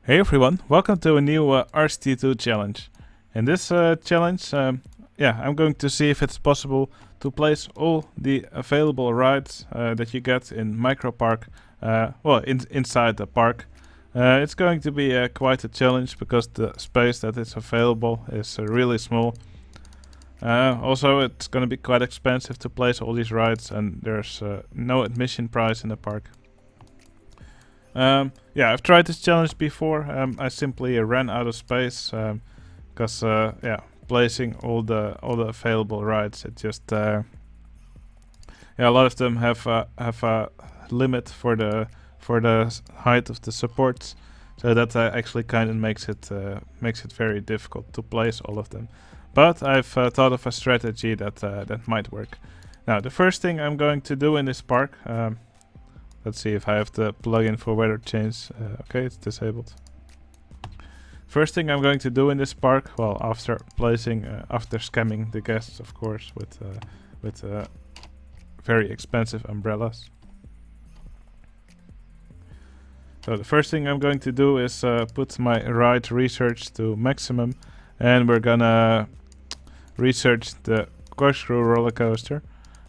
Hey everyone, welcome to a new RCT2 challenge. In this challenge, I'm going to see if it's possible to place all the available rides that you get in Micropark, inside the park. It's going to be quite a challenge because the space that is available is really small. Also, it's going to be quite expensive to place all these rides, and there's no admission price in the park. I've tried this challenge before. I simply ran out of space because placing all the available rides, it just a lot of them have a limit for the height of the supports, so that actually kind of makes it very difficult to place all of them. But I've thought of a strategy that might work. Now, the first thing I'm going to do in this park. Let's see if I have the plugin for weather change. Okay, it's disabled. First thing I'm going to do in this park, well, after scamming the guests, of course, with very expensive umbrellas. So the first thing I'm going to do is put my ride research to maximum, and we're gonna research the corkscrew roller coaster.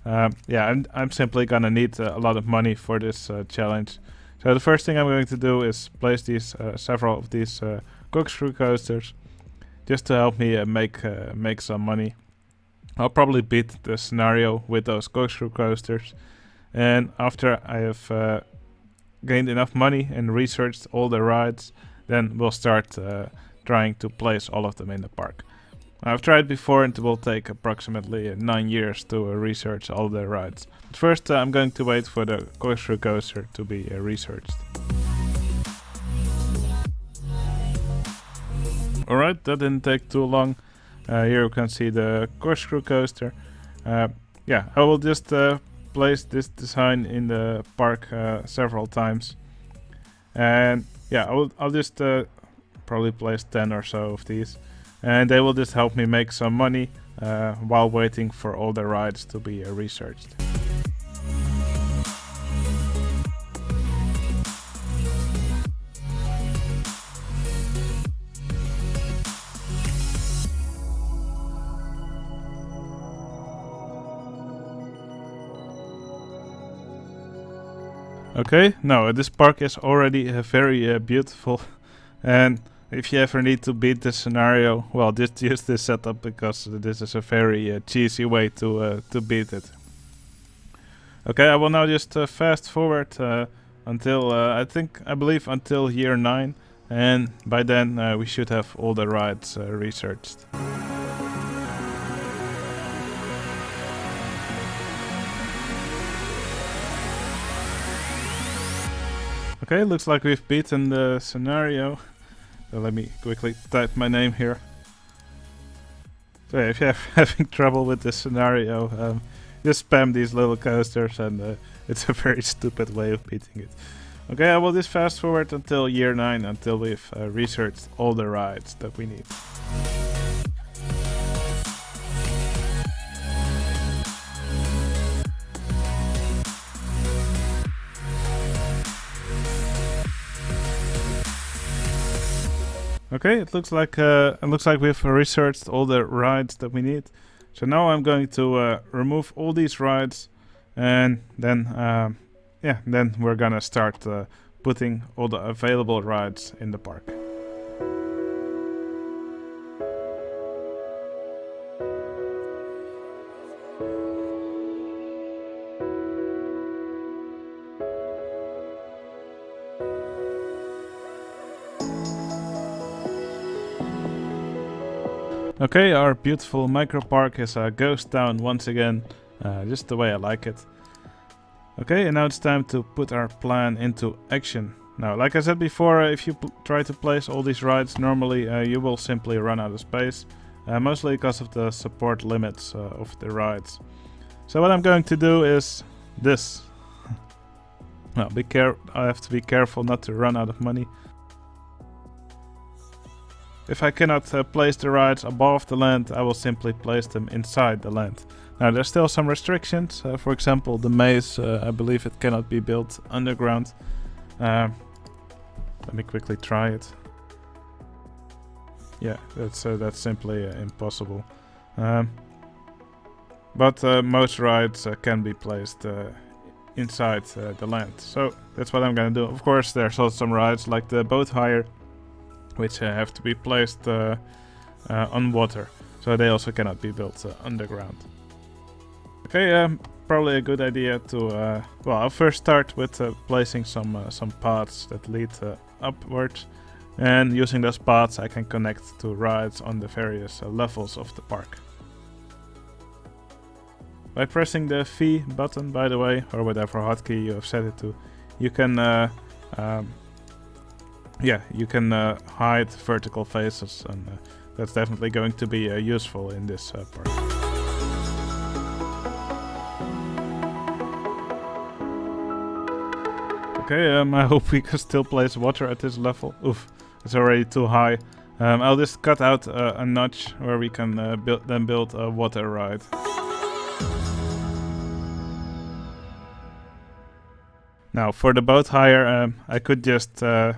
I'm simply gonna need a lot of money for this challenge. So the first thing I'm going to do is place these several of these corkscrew coasters, just to help me make some money. I'll probably beat the scenario with those corkscrew coasters, and after I have gained enough money and researched all the rides, then we'll start trying to place all of them in the park. I've tried before, and it will take approximately 9 years to research all the rides. But first, I'm going to wait for the corkscrew coaster to be researched. Alright, that didn't take too long. Here you can see the corkscrew coaster. I will just place this design in the park several times. And I'll just probably place 10 or so of these. And they will just help me make some money while waiting for all the rides to be researched. Okay, now this park is already very beautiful, and if you ever need to beat this scenario, well, just use this setup, because this is a very cheesy way to beat it. Okay, I will now just fast forward until I believe until year 9, and by then we should have all the rides researched. Okay, looks like we've beaten the scenario. So let me quickly type my name here. So if you're having trouble with this scenario, just spam these little coasters, and it's a very stupid way of beating it. Okay, I will just fast forward until year 9, until we've researched all the rides that we need. Okay, it looks like we've researched all the rides that we need. So now I'm going to remove all these rides, and then we're gonna start putting all the available rides in the park. Okay, our beautiful micropark is a ghost town once again, just the way I like it. Okay, and now it's time to put our plan into action. Now, like I said before, if you try to place all these rides, normally you will simply run out of space, mostly because of the support limits of the rides. So what I'm going to do is this. Well, I have to be careful not to run out of money. If I cannot place the rides above the land, I will simply place them inside the land. Now, there's still some restrictions. For example, the maze, I believe it cannot be built underground. Let me quickly try it. Yeah, that's simply impossible. But most rides can be placed inside the land. So that's what I'm gonna do. Of course, there's also some rides like the boat hire, which have to be placed on water. So they also cannot be built underground. Okay, probably a good idea to... well, I'll first start with placing some paths that lead upwards. And using those paths I can connect to rides on the various levels of the park. By pressing the V button, by the way, or whatever hotkey you have set it to, you can hide vertical faces, and that's definitely going to be useful in this park. Okay, I hope we can still place water at this level. Oof, it's already too high. I'll just cut out a notch where we can build a water ride. Now, for the boat hire, I could just, for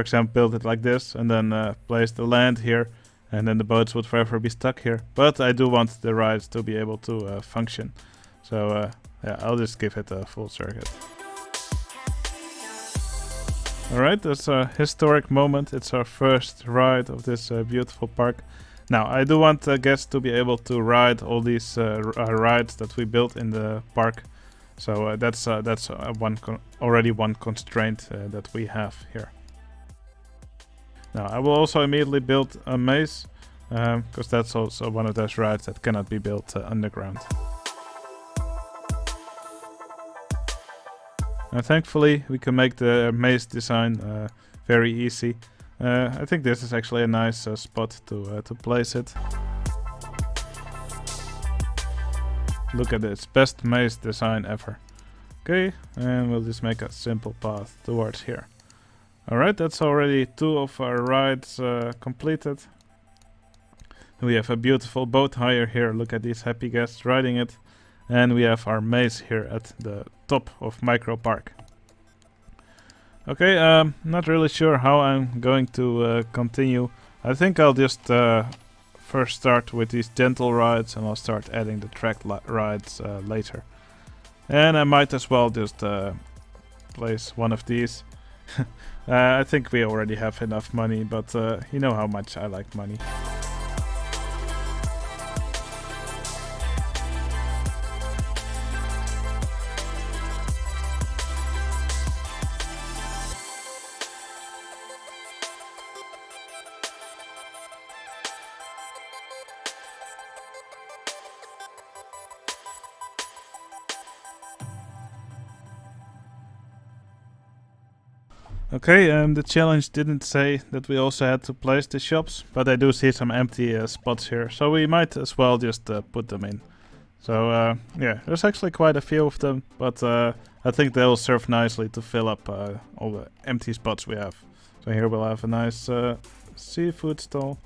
example, build it like this, and then place the land here, and then the boats would forever be stuck here. But I do want the rides to be able to function, so yeah, I'll just give it a full circuit. Alright, that's a historic moment. It's our first ride of this beautiful park. Now, I do want guests to be able to ride all these rides that we built in the park. So that's already one constraint that we have here. Now, I will also immediately build a maze, because that's also one of those rides that cannot be built underground. Thankfully, we can make the maze design very easy. I think this is actually a nice spot to place it. Look at this, best maze design ever. Okay, and we'll just make a simple path towards here. Alright, that's already 2 of our rides completed. We have a beautiful boat hire here. Look at these happy guests riding it. And we have our maze here at the top of Micro Park. Okay, not really sure how I'm going to continue. I think I'll just first start with these gentle rides, and I'll start adding the track rides later. And I might as well just place one of these. I think we already have enough money, but you know how much I like money. Okay, the challenge didn't say that we also had to place the shops, but I do see some empty spots here, so we might as well just put them in. So yeah, there's actually quite a few of them, but I think they'll serve nicely to fill up all the empty spots we have. So here we'll have a nice seafood stall.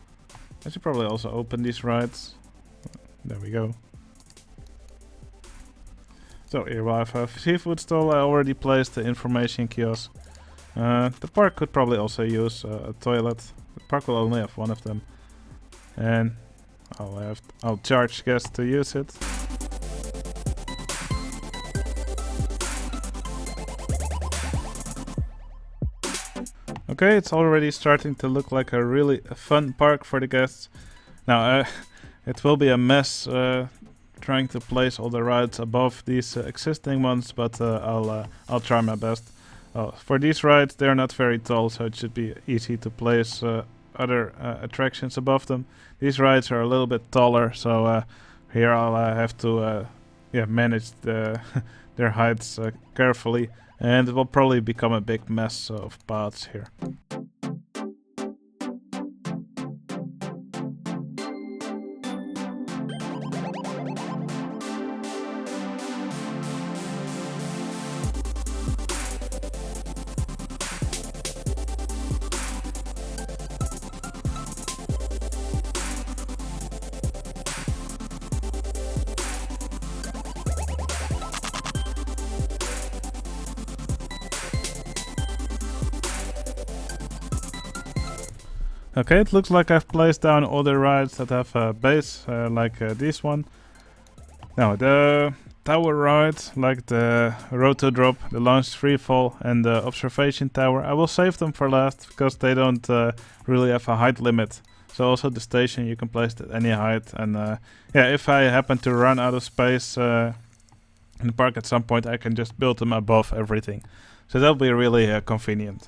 I should probably also open these rides. There we go. So here we'll have a seafood stall. I already placed the information kiosk. The park could probably also use a toilet. The park will only have one of them, and I'll charge guests to use it. Okay, it's already starting to look like a really fun park for the guests. Now, it will be a mess trying to place all the rides above these existing ones, but I'll try my best. For these rides, they're not very tall, so it should be easy to place other attractions above them. These rides are a little bit taller, so here I'll have to manage their heights carefully, and it will probably become a big mess of paths here. Okay, it looks like I've placed down all the rides that have a base, like this one. Now, the tower ride, like the roto drop, the launch freefall, and the observation tower, I will save them for last because they don't really have a height limit. So also the station you can place it at any height, and yeah, if I happen to run out of space in the park at some point, I can just build them above everything. So that'll be really convenient.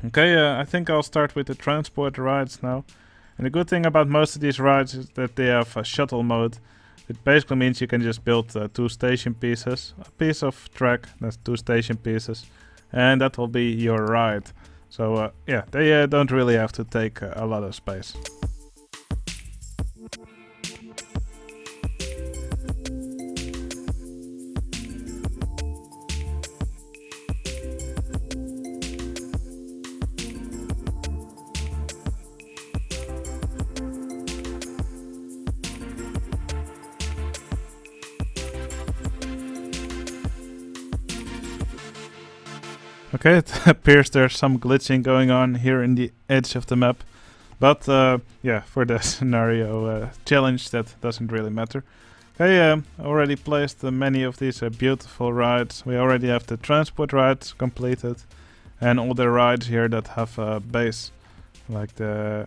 Okay, I think I'll start with the transport rides now. And the good thing about most of these rides is that they have a shuttle mode. It basically means you can just build 2 station pieces, a piece of track, that's 2 station pieces, and that will be your ride. So yeah, they don't really have to take a lot of space. Okay, it appears there's some glitching going on here in the edge of the map. But yeah, for the scenario challenge, that doesn't really matter. Okay, already placed many of these beautiful rides. We already have the transport rides completed. And all the rides here that have a base. Like the...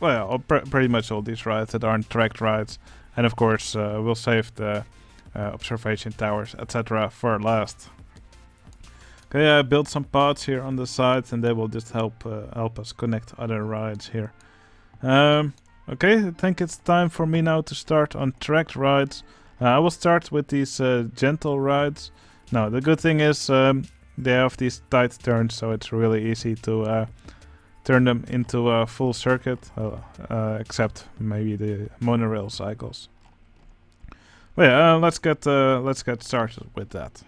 Well, pretty much all these rides that aren't tracked rides. And of course, we'll save the observation towers, etc. for last. Okay, I built some paths here on the sides, and they will just help us connect other rides here. Okay, I think it's time for me now to start on tracked rides. I will start with these gentle rides. Now, the good thing is they have these tight turns, so it's really easy to turn them into a full circuit, except maybe the monorail cycles. But yeah, let's get started with that.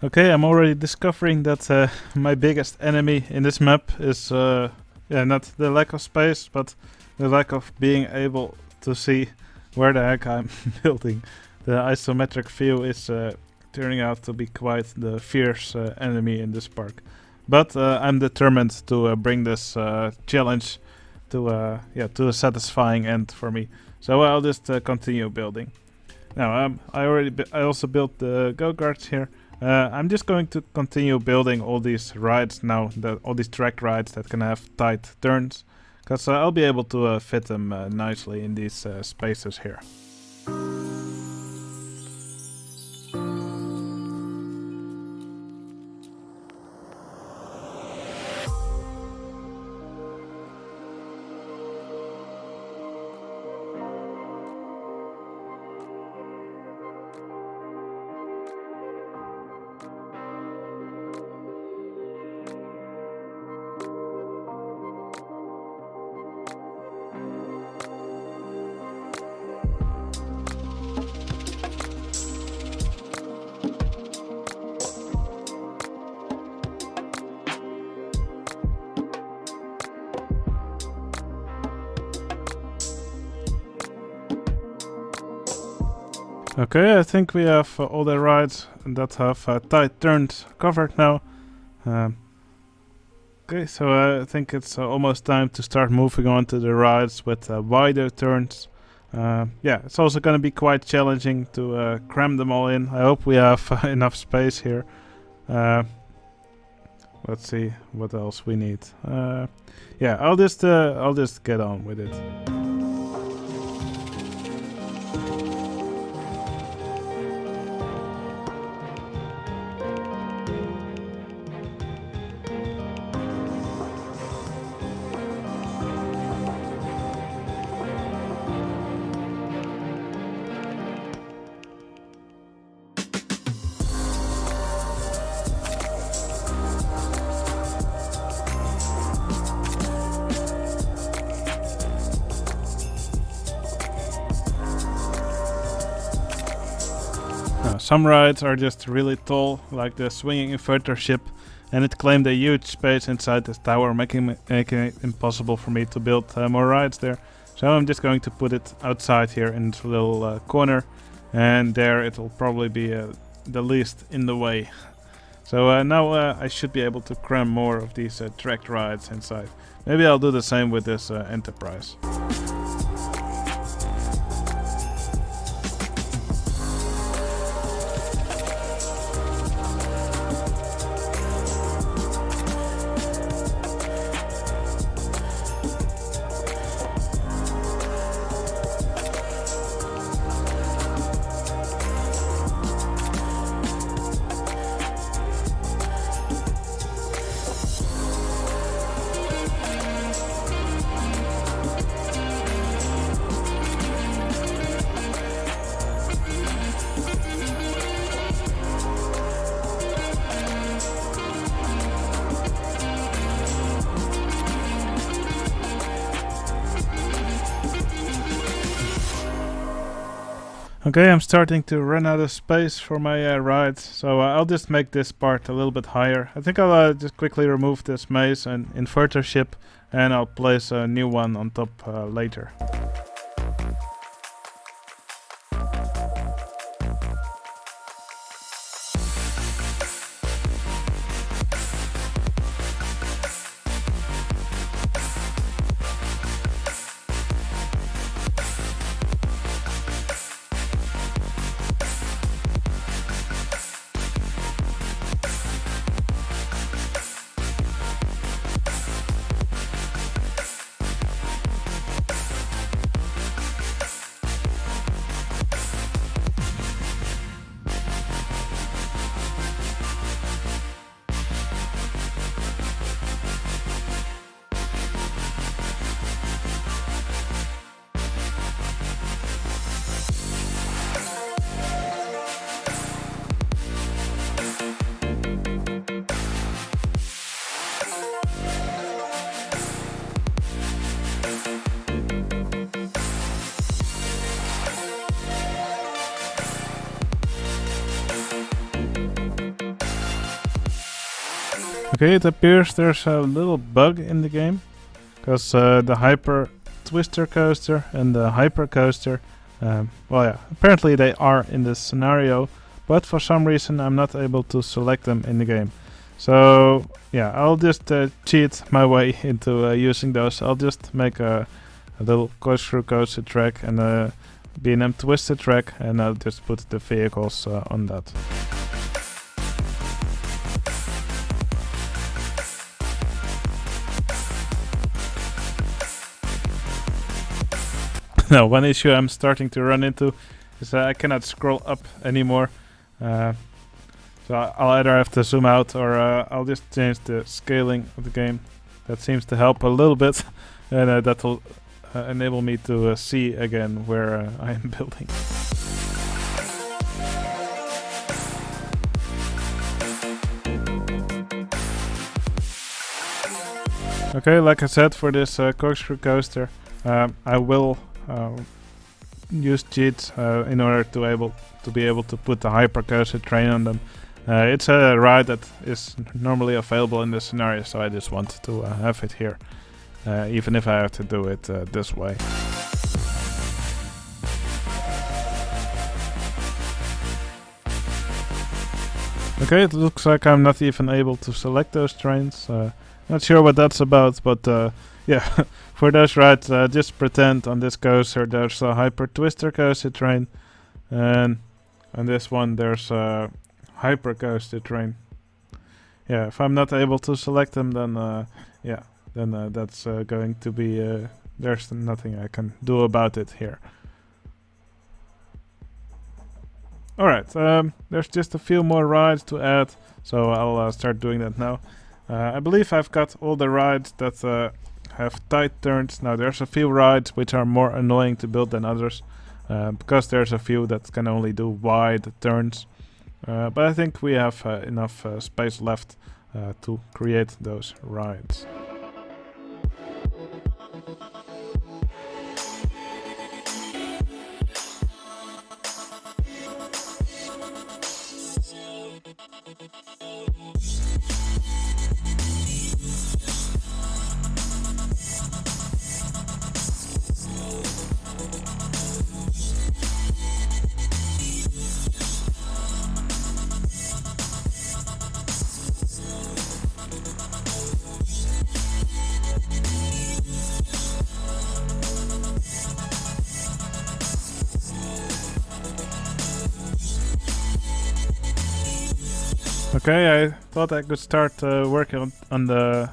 Okay, I'm already discovering that my biggest enemy in this map is yeah, not the lack of space, but the lack of being able to see where the heck I'm building. The isometric view is turning out to be quite the fierce enemy in this park. But I'm determined to bring this challenge to yeah, to a satisfying end for me. So I'll just continue building. Now I also built the go-karts here. I'm just going to continue building all these rides now, all these track rides that can have tight turns, because I'll be able to fit them nicely in these spaces here. Okay, I think we have all the rides that have tight turns covered now. Okay, so I think it's almost time to start moving on to the rides with wider turns. Yeah, it's also going to be quite challenging to cram them all in. I hope we have enough space here. Let's see what else we need. Yeah, I'll just get on with it. Some rides are just really tall, like the swinging inverter ship, and it claimed a huge space inside this tower, making it impossible for me to build more rides there. So I'm just going to put it outside here in this little corner, and there it'll probably be the least in the way. So now I should be able to cram more of these tracked rides inside. Maybe I'll do the same with this Enterprise. Okay, I'm starting to run out of space for my rides, so I'll just make this part a little bit higher. I think I'll just quickly remove this maze and inverter ship, and I'll place a new one on top later. Okay, it appears there's a little bug in the game, because the Hyper Twister Coaster and the Hyper Coaster, apparently they are in this scenario, but for some reason I'm not able to select them in the game. So yeah, I'll just cheat my way into using those. I'll just make a little corkscrew coaster track and a B&M Twister track, and I'll just put the vehicles on that. Now, one issue I'm starting to run into is that I cannot scroll up anymore. So I'll either have to zoom out, or I'll just change the scaling of the game. That seems to help a little bit, and that'll enable me to see again where I am building. Okay, like I said, for this corkscrew coaster, I will use cheats in order to be able to put the hypercoaster train on them. It's a ride that is normally available in this scenario, so I just want to have it here, even if I have to do it this way. Okay, it looks like I'm not even able to select those trains. Not sure what that's about, but yeah, for those rides, just pretend on this coaster there's a Hyper Twister Coaster train, and on this one there's a Hyper Coaster train. Yeah, if I'm not able to select them, then that's going to be, there's nothing I can do about it here. Alright, there's just a few more rides to add, so I'll start doing that now. I believe I've got all the rides that have tight turns. Now there's a few rides which are more annoying to build than others, because there's a few that can only do wide turns. But I think we have enough space left to create those rides. Okay, I thought I could start working on the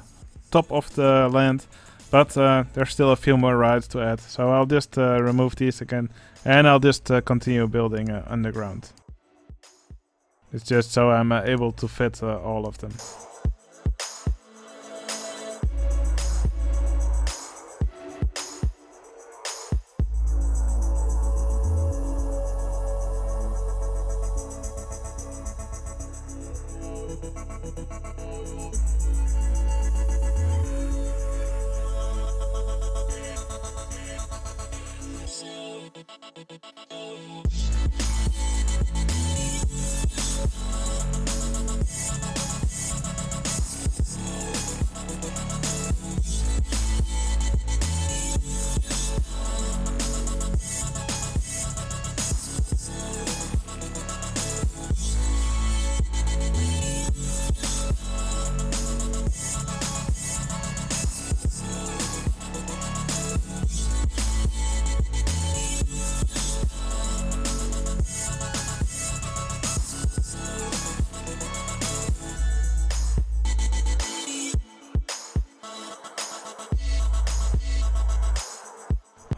top of the land, but there's still a few more rides to add. So I'll just remove these again, and I'll just continue building underground. It's just so I'm able to fit all of them.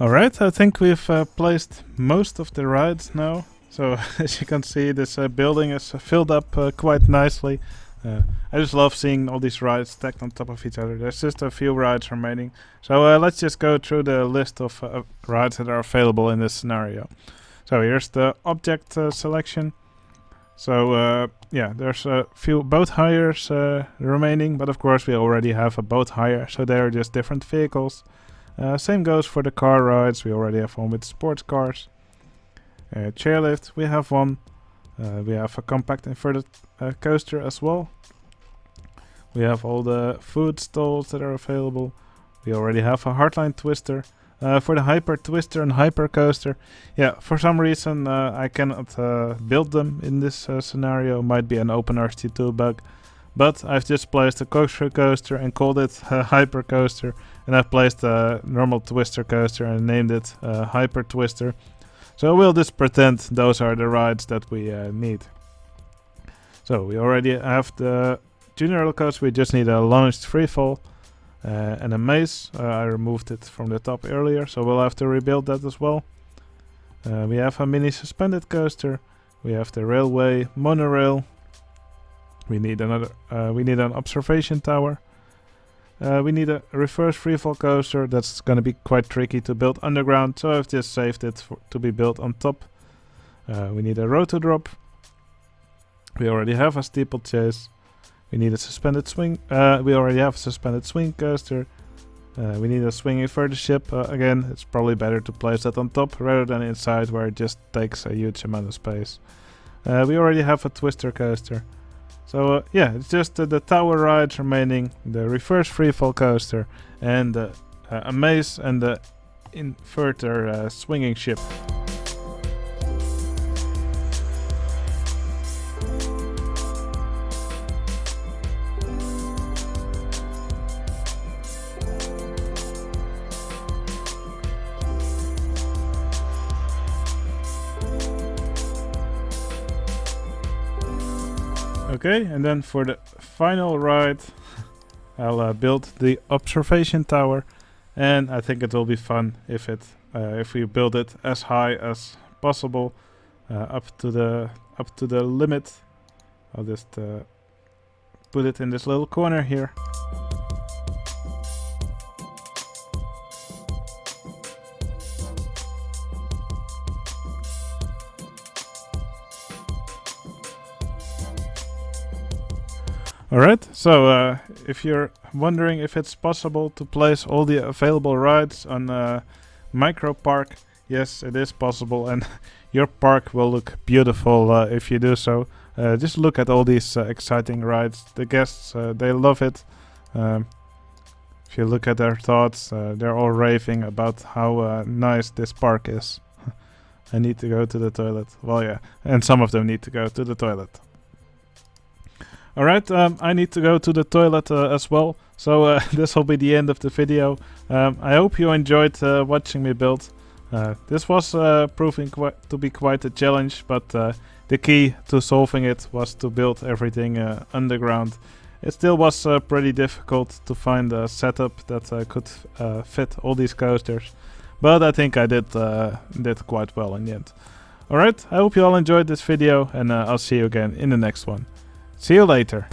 Alright, I think we've placed most of the rides now. So as you can see, this building is filled up quite nicely. I just love seeing all these rides stacked on top of each other. There's just a few rides remaining. So let's just go through the list of rides that are available in this scenario. So here's the object selection. So yeah, there's a few boat hires remaining, but of course we already have a boat hire, so they are just different vehicles. Same goes for the car rides. We already have one with sports cars. Chairlift, we have one. We have a compact inverted coaster as well. We have all the food stalls that are available. We already have a hardline twister. For the hyper twister and hyper coaster, yeah, for some reason I cannot build them in this scenario. Might be an open RCT2 bug. But I've just placed a corkscrew coaster and called it hyper coaster. And I've placed a normal twister coaster and named it hyper twister. So we'll just pretend those are the rides that we need. So we already have the junior roller coaster. We just need a launched freefall and a maze. I removed it from the top earlier, so we'll have to rebuild that as well. We have a mini suspended coaster. We have the railway monorail. We need another. We need an observation tower. We need a reverse freefall coaster. That's going to be quite tricky to build underground, so I've just saved it to be built on top. We need a rotor drop. We already have a steeplechase. We need a suspended swing. We already have a suspended swing coaster. We need a swinging further ship. Again, it's probably better to place that on top rather than inside, where it just takes a huge amount of space. We already have a twister coaster. So yeah, it's just the tower rides remaining, the reverse freefall coaster, and a maze and the inverter swinging ship. Okay, and then for the final ride, I'll build the observation tower, and I think it will be fun if we build it as high as possible, up to the limit. I'll just put it in this little corner here. Alright, so if you're wondering if it's possible to place all the available rides on Micro Park, yes, it is possible, and your park will look beautiful if you do so. Just look at all these exciting rides. The guests, they love it. If you look at their thoughts, they're all raving about how nice this park is. I need to go to the toilet. Well, yeah, and some of them need to go to the toilet. Alright, I need to go to the toilet as well, so this will be the end of the video. I hope you enjoyed watching me build. This was proving to be quite a challenge, but the key to solving it was to build everything underground. It still was pretty difficult to find a setup that could fit all these coasters, but I think I did quite well in the end. Alright, I hope you all enjoyed this video, and I'll see you again in the next one. See you later.